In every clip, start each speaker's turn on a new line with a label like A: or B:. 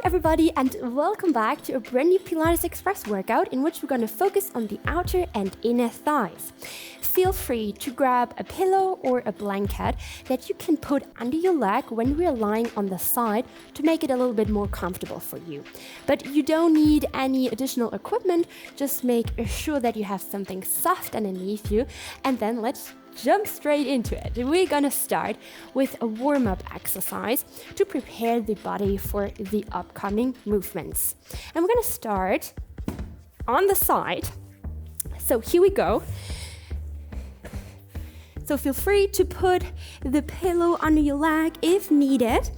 A: Hi everybody and welcome back to a brand new Pilates Express workout in which we're going to focus on the outer and inner thighs. Feel free to grab a pillow or a blanket that you can put under your leg when we're lying on the side to make it a little bit more comfortable for you. But you don't need any additional equipment, just make sure that you have something soft underneath you, and then let's jump straight into it. We're gonna start with a warm-up exercise to prepare the body for the upcoming movements. And we're gonna start on the side. So here we go. So feel free to put the pillow under your leg if needed.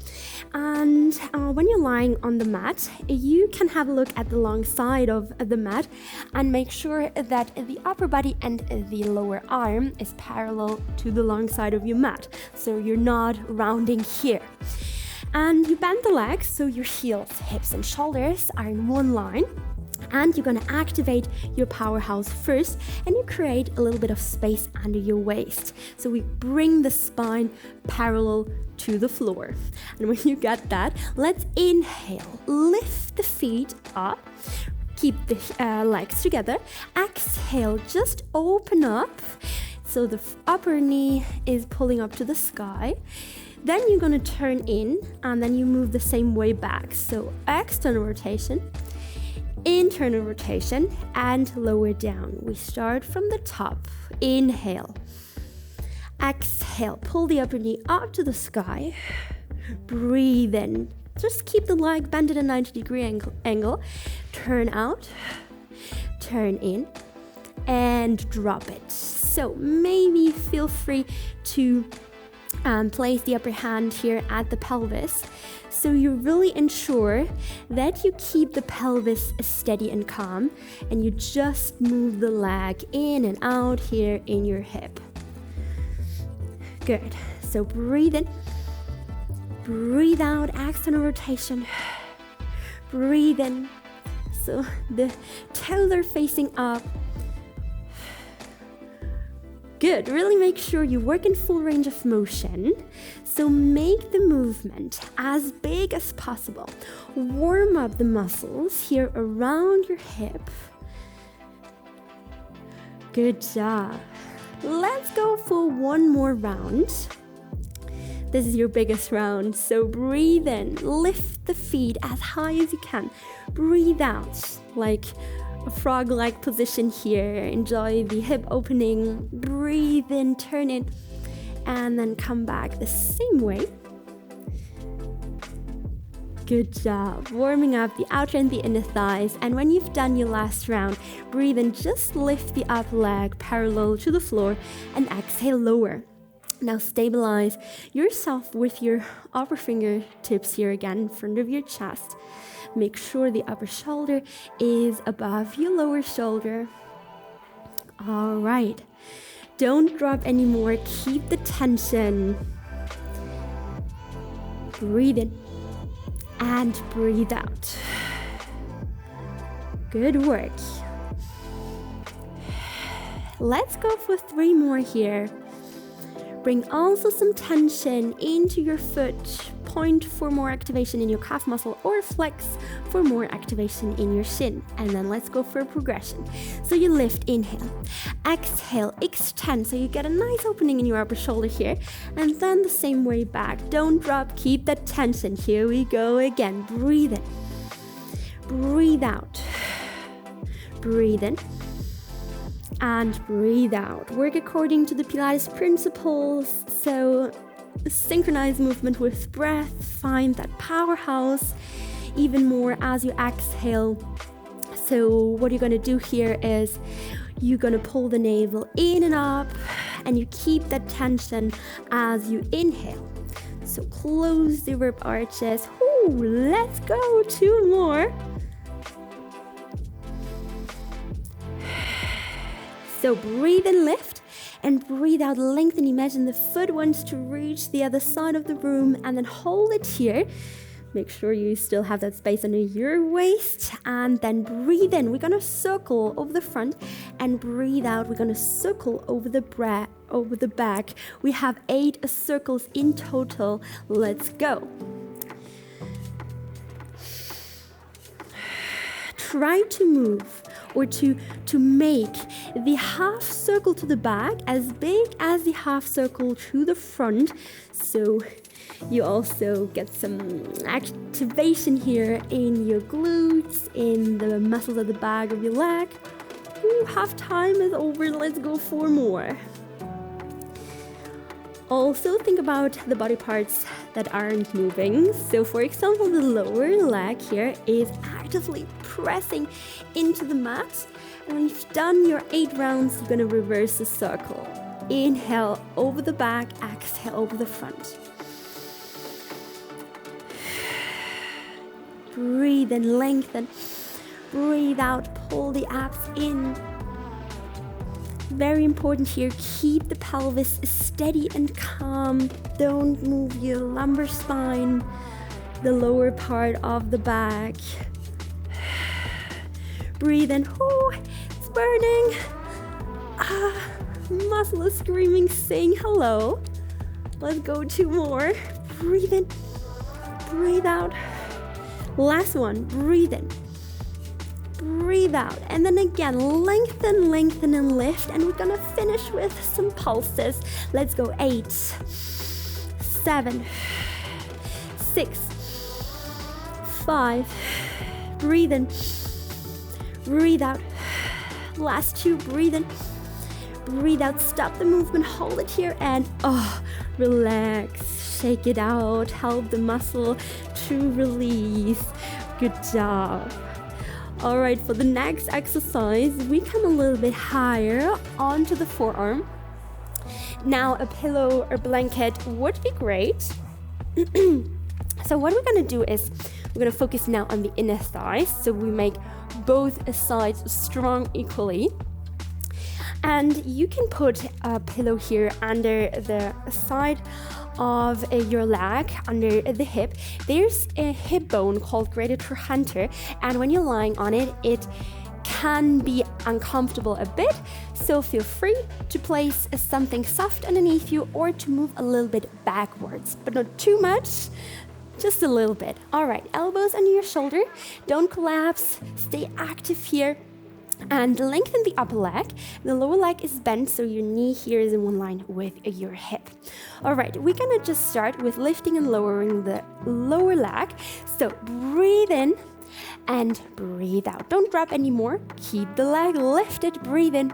A: And when you're lying on the mat, you can have a look at the long side of the mat and make sure that the upper body and the lower arm is parallel to the long side of your mat. So you're not rounding here. And you bend the legs so your heels, hips, and shoulders are in one line. And you're gonna activate your powerhouse first, and you create a little bit of space under your waist. So we bring the spine parallel to the floor. And when you get that, let's inhale, lift the feet up, keep the legs together. Exhale, just open up. So the upper knee is pulling up to the sky. Then you're gonna turn in, and then you move the same way back. So external rotation, internal rotation, and lower down. We start from the top. Inhale. Exhale. Pull the upper knee up to the sky. Breathe in. Just keep the leg bent at a 90-degree angle. Turn out. Turn in. And drop it. So maybe feel free to place the upper hand here at the pelvis. So you really ensure that you keep the pelvis steady and calm, and you just move the leg in and out here in your hip. Good. So breathe in, breathe out, external rotation. Breathe in. So the toes are facing up. Good. Really make sure you work in full range of motion. So make the movement as big as possible. Warm up the muscles here around your hip. Good job. Let's go for one more round. This is your biggest round. So breathe in, lift the feet as high as you can. Breathe out like a frog-like position here. Enjoy the hip opening. Breathe in, turn in, and then come back the same way. Good job. Warming up the outer and the inner thighs. And when you've done your last round, breathe in, just lift the upper leg parallel to the floor, and exhale, lower. Now stabilize yourself with your upper fingertips here again in front of your chest. Make sure the upper shoulder is above your lower shoulder. All right. Don't drop anymore. Keep the tension. Breathe in and breathe out. Good work. Let's go for 3 more here. Bring also some tension into your foot. Point for more activation in your calf muscle, or flex for more activation in your shin. And then let's go for a progression. So you lift, inhale, exhale, extend. So you get a nice opening in your upper shoulder here. And then the same way back. Don't drop, keep that tension. Here we go again. Breathe in, breathe out, breathe in, and breathe out. Work according to the Pilates principles. So synchronize movement with breath. Find that powerhouse even more as you exhale. So what you're going to do here is you're going to pull the navel in and up, and you keep that tension as you inhale. So close the rib arches. Ooh, let's go. 2 more. So breathe and lift, and breathe out, lengthen. Imagine the foot wants to reach the other side of the room, and then hold it here. Make sure you still have that space under your waist, and then breathe in. We're gonna circle over the front, and breathe out. We're gonna circle over the back. We have 8 circles in total. Let's go. try to move or to make the half circle to the back as big as the half circle to the front, so you also get some activation here in your glutes, in the muscles at the back of your leg. Ooh, half time is over. Let's go 4 more. Also think about the body parts that aren't moving. So for example, the lower leg here is actively pressing into the mat. And when you've done your 8 rounds, you're gonna reverse the circle. Inhale over the back, exhale over the front. Breathe and lengthen. Breathe out, pull the abs in. Very important here, keep the pelvis steady and calm. Don't move your lumbar spine, the lower part of the back. Breathe in. Oh, it's burning. Muscle is screaming, saying hello. Let's go 2 more. Breathe in, breathe out. Last one, breathe in, breathe out, and then again, lengthen, lengthen, and lift, and we're gonna finish with some pulses. Let's go 8, 7, 6, 5, breathe in, breathe out. Last 2, breathe in, breathe out, stop the movement, hold it here, and relax, shake it out, help the muscle to release. Good job. All right, for the next exercise, we come a little bit higher onto the forearm. Now, a pillow or blanket would be great. So what we're gonna do is we're gonna focus now on the inner thighs, so we make both sides strong equally. And you can put a pillow here under the side of your leg, under the hip. There's a hip bone called greater trochanter, and when you're lying on it, it can be uncomfortable a bit, so feel free to place something soft underneath you or to move a little bit backwards, but not too much, just a little bit. All right, elbows under your shoulder, don't collapse, stay active here. And lengthen the upper leg. The lower leg is bent, so your knee here is in one line with your hip. All right, we're gonna just start with lifting and lowering the lower leg. So breathe in and breathe out. Don't drop anymore. Keep the leg lifted. Breathe in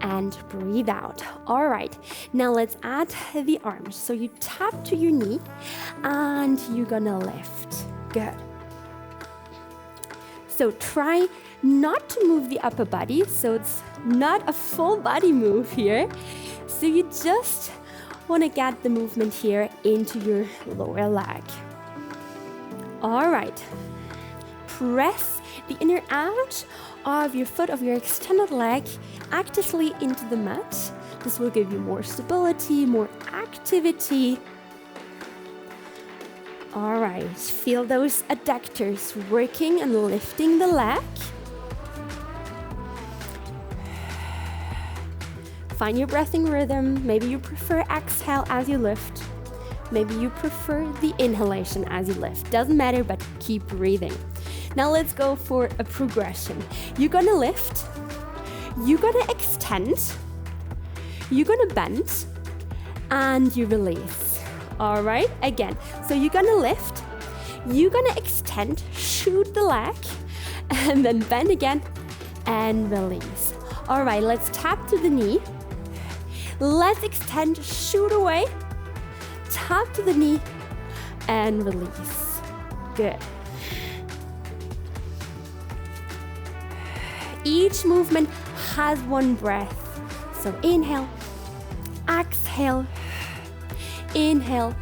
A: and breathe out. All right, now let's add the arms. So you tap to your knee and you're gonna lift. Good. So try not to move the upper body, so it's not a full body move here. So you just want to get the movement here into your lower leg. All right, press the inner edge of your foot, of your extended leg, actively into the mat. This will give you more stability, more activity. All right, feel those adductors working and lifting the leg. Find your breathing rhythm. Maybe you prefer exhale as you lift. Maybe you prefer the inhalation as you lift. Doesn't matter, but keep breathing. Now let's go for a progression. You're gonna lift, you're gonna extend, you're gonna bend, and you release. All right, again. So you're gonna lift, you're gonna extend, shoot the leg, and then bend again, and release. All right, let's tap to the knee. Let's extend, shoot away, tap to the knee, and release. Good. Each movement has one breath. So inhale, exhale, inhale,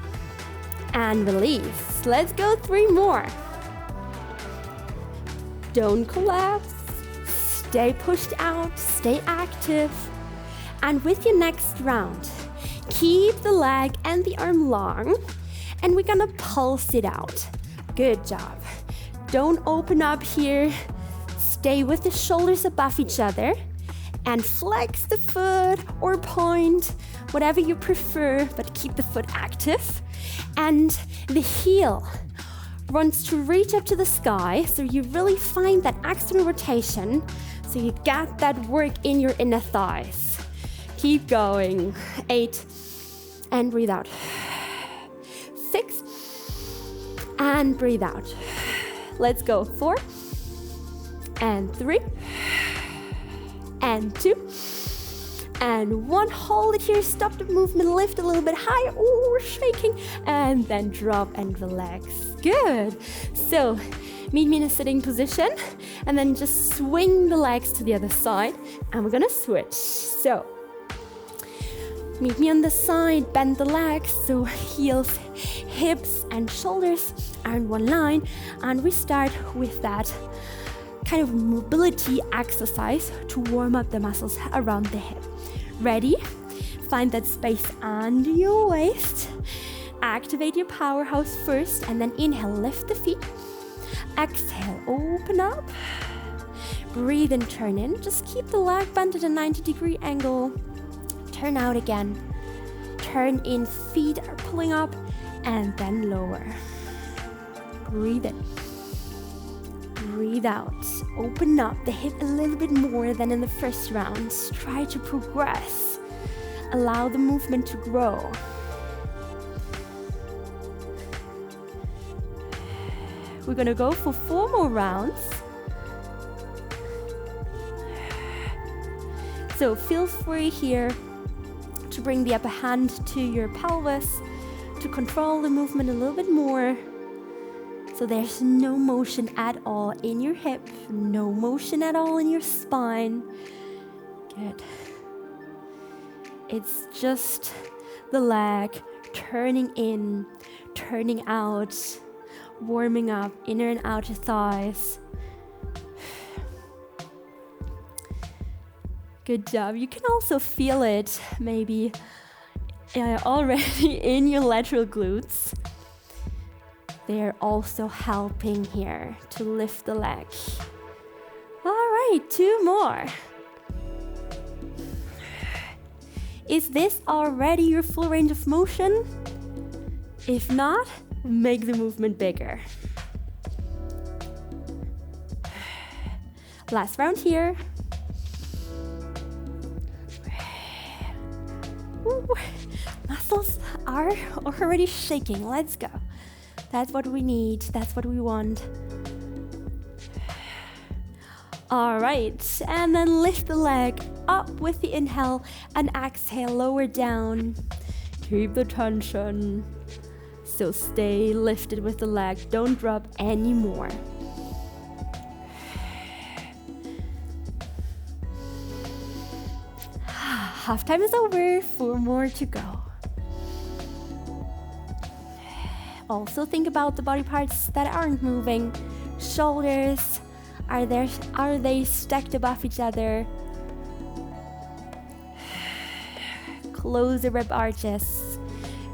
A: and release. Let's go 3 more. Don't collapse. Stay pushed out, stay active. And with your next round, keep the leg and the arm long, and we're gonna pulse it out. Good job. Don't open up here. Stay with the shoulders above each other and flex the foot or point, whatever you prefer, but keep the foot active. And the heel wants to reach up to the sky, so you really find that external rotation, so you get that work in your inner thighs. Keep going. 8, and breathe out. 6, and breathe out. Let's go. 4, and 3, and 2, and 1. Hold it here, stop the movement, lift a little bit higher. Oh, we're shaking. And then drop and relax. Good. So, meet me in a sitting position, and then just swing the legs to the other side, and we're gonna switch. So, meet me on the side, bend the legs, so heels, hips, and shoulders are in one line, and we start with that kind of mobility exercise to warm up the muscles around the hip. Ready? Find that space under your waist. Activate your powerhouse first, and then inhale, lift the feet. Exhale, open up. Breathe and turn in. Just keep the leg bent at a 90-degree angle. Turn out again. Turn in, feet are pulling up, and then lower. Breathe in. Breathe out. Open up the hip a little bit more than in the first round. Try to progress. Allow the movement to grow. We're gonna go for 4 more rounds. So feel free here to bring the upper hand to your pelvis to control the movement a little bit more. So there's no motion at all in your hip, no motion at all in your spine. Good. It's just the leg turning in, turning out, warming up inner and outer thighs. Good job. You can also feel it maybe already in your lateral glutes. They're also helping here to lift the leg. All right, 2 more. Is this already your full range of motion? If not, make the movement bigger. Last round here. Ooh, muscles are already shaking. Let's go. That's what we need. That's what we want. All right, and then lift the leg up with the inhale and exhale, lower down. Keep the tension. So stay lifted with the leg. Don't drop anymore. Half time is over. 4 more to go. Also think about the body parts that aren't moving. Shoulders, are they stacked above each other? Close the rib arches.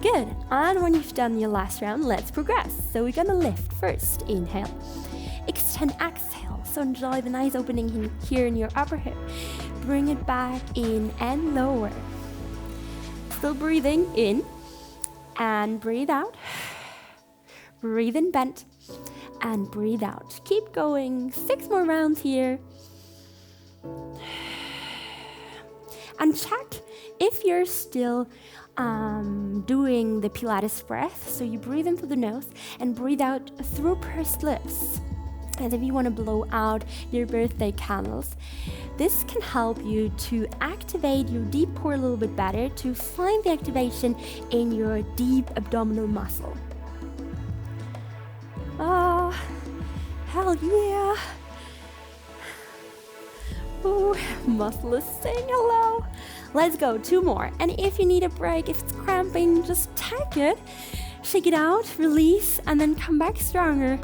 A: Good. And when you've done your last round, let's progress. So we're gonna lift first. Inhale. Extend, exhale. So enjoy the nice opening here in your upper hip. Bring it back in and lower. Still breathing in and breathe out. Breathe in, bent, and breathe out. Keep going. 6 more rounds here. And check if you're still doing the Pilates breath. So you breathe in through the nose and breathe out through pursed lips. As if you want to blow out your birthday candles. This can help you to activate your deep core a little bit better, to find the activation in your deep abdominal muscle. Oh, hell yeah. Ooh, muscle is saying hello. Let's go, 2 more. And if you need a break, if it's cramping, just take it. Shake it out, release, and then come back stronger.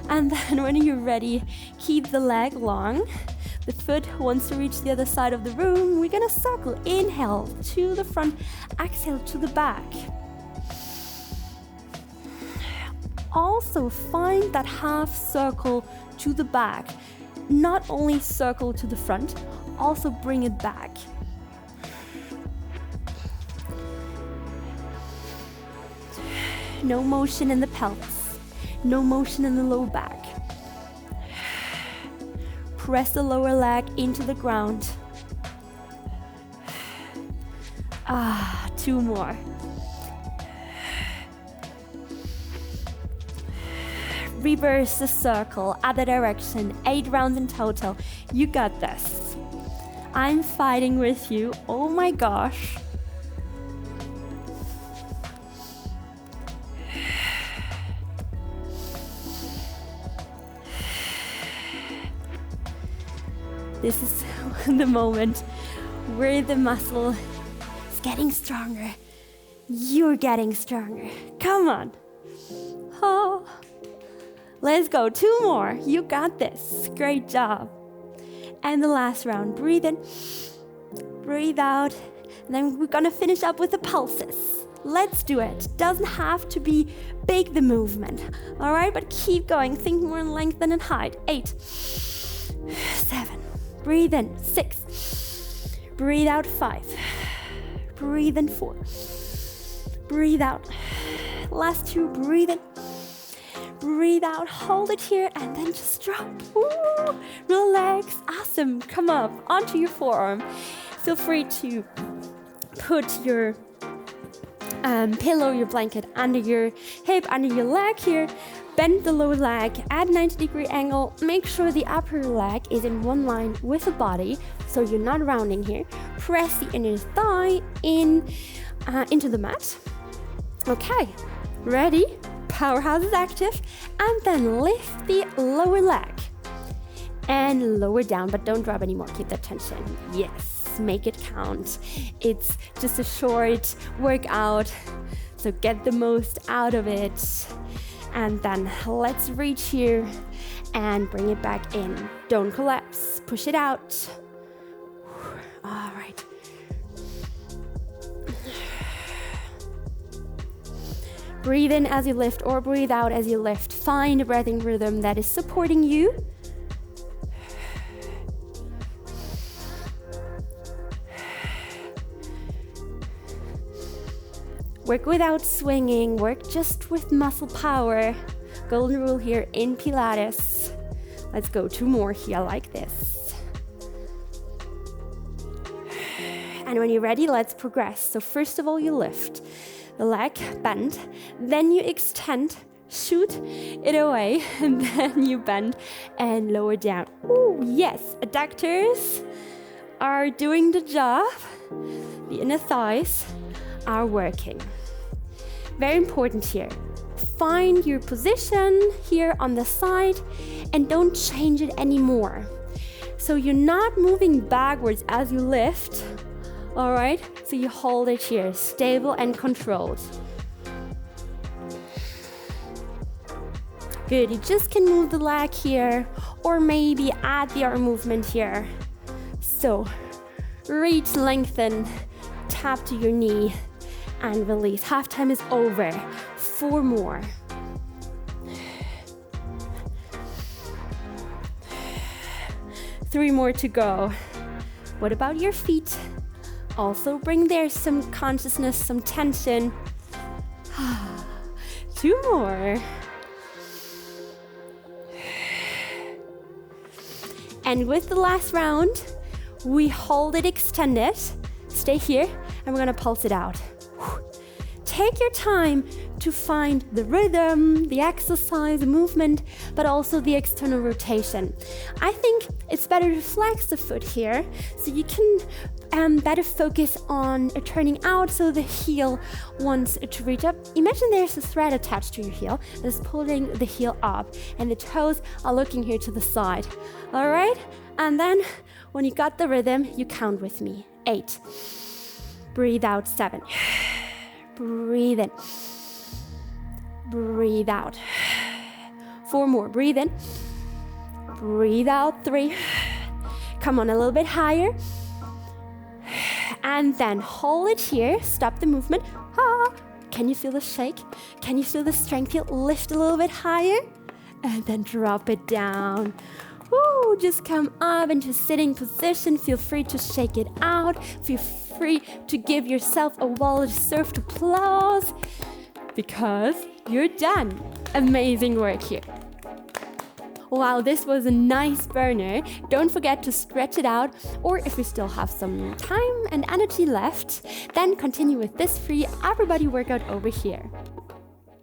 A: And then when you're ready, keep the leg long. The foot wants to reach the other side of the room. We're gonna circle. Inhale to the front, exhale to the back. Also find that half circle to the back. Not only circle to the front, also bring it back. No motion in the pelvis. No motion in the low back. Press the lower leg into the ground. 2 more. Reverse the circle, other direction, 8 rounds in total. You got this. I'm fighting with you. Oh my gosh. This is the moment where the muscle is getting stronger. You're getting stronger. Come on. Oh. Let's go. 2 more. You got this. Great job. And the last round. Breathe in. Breathe out. And then we're going to finish up with the pulses. Let's do it. Doesn't have to be big, the movement. All right, but keep going. Think more in length than in height. 8, 7. Breathe in. 6. Breathe out. 5. Breathe in. 4. Breathe out. Last 2. Breathe in. Breathe out, hold it here, and then just drop. Ooh, relax. Awesome. Come up onto your forearm. Feel free to put your pillow, your blanket under your hip, under your leg here. Bend the lower leg at 90-degree angle. Make sure the upper leg is in one line with the body, so you're not rounding here. Press the inner thigh into the mat. Okay, ready? Powerhouse is active, and then lift the lower leg and lower down, but don't drop anymore. Keep that tension. Yes, make it count. It's just a short workout, so get the most out of it. And then let's reach here and bring it back in. Don't collapse. Push it out. All right. Breathe in as you lift or breathe out as you lift. Find a breathing rhythm that is supporting you. Work without swinging, work just with muscle power. Golden rule here in Pilates. Let's go 2 more here like this. And when you're ready, let's progress. So first of all, you lift the leg, bend, then you extend, shoot it away, and then you bend and lower down. Ooh, yes, adductors are doing the job. The inner thighs are working. Very important here. Find your position here on the side and don't change it anymore. So you're not moving backwards as you lift. All right, so you hold it here, stable and controlled. Good, you just can move the leg here or maybe add the arm movement here. So reach, lengthen, tap to your knee and release. Half time is over. 4 more. 3 more to go. What about your feet? Also bring there some consciousness, some tension. 2 more. And with the last round, we hold it extended. Stay here, and we're gonna pulse it out. Take your time to find the rhythm, the exercise, the movement, but also the external rotation. I think it's better to flex the foot here so you can better focus on turning out so the heel wants to reach up. Imagine there's a thread attached to your heel that's pulling the heel up and the toes are looking here to the side. All right? And then when you got the rhythm, you count with me. 8. Breathe out. 7. Breathe in. Breathe out. 4 more. Breathe in. Breathe out. 3. Come on, a little bit higher. And then hold it here. Stop the movement. Can you feel the shake? Can you feel the strength here? Lift a little bit higher. And then drop it down. Woo, just come up into sitting position. Feel free to shake it out. Feel free to give yourself a well-deserved applause. because you're done. Amazing work here. While this was a nice burner, don't forget to stretch it out, or if you still have some time and energy left, then continue with this free upper body workout over here.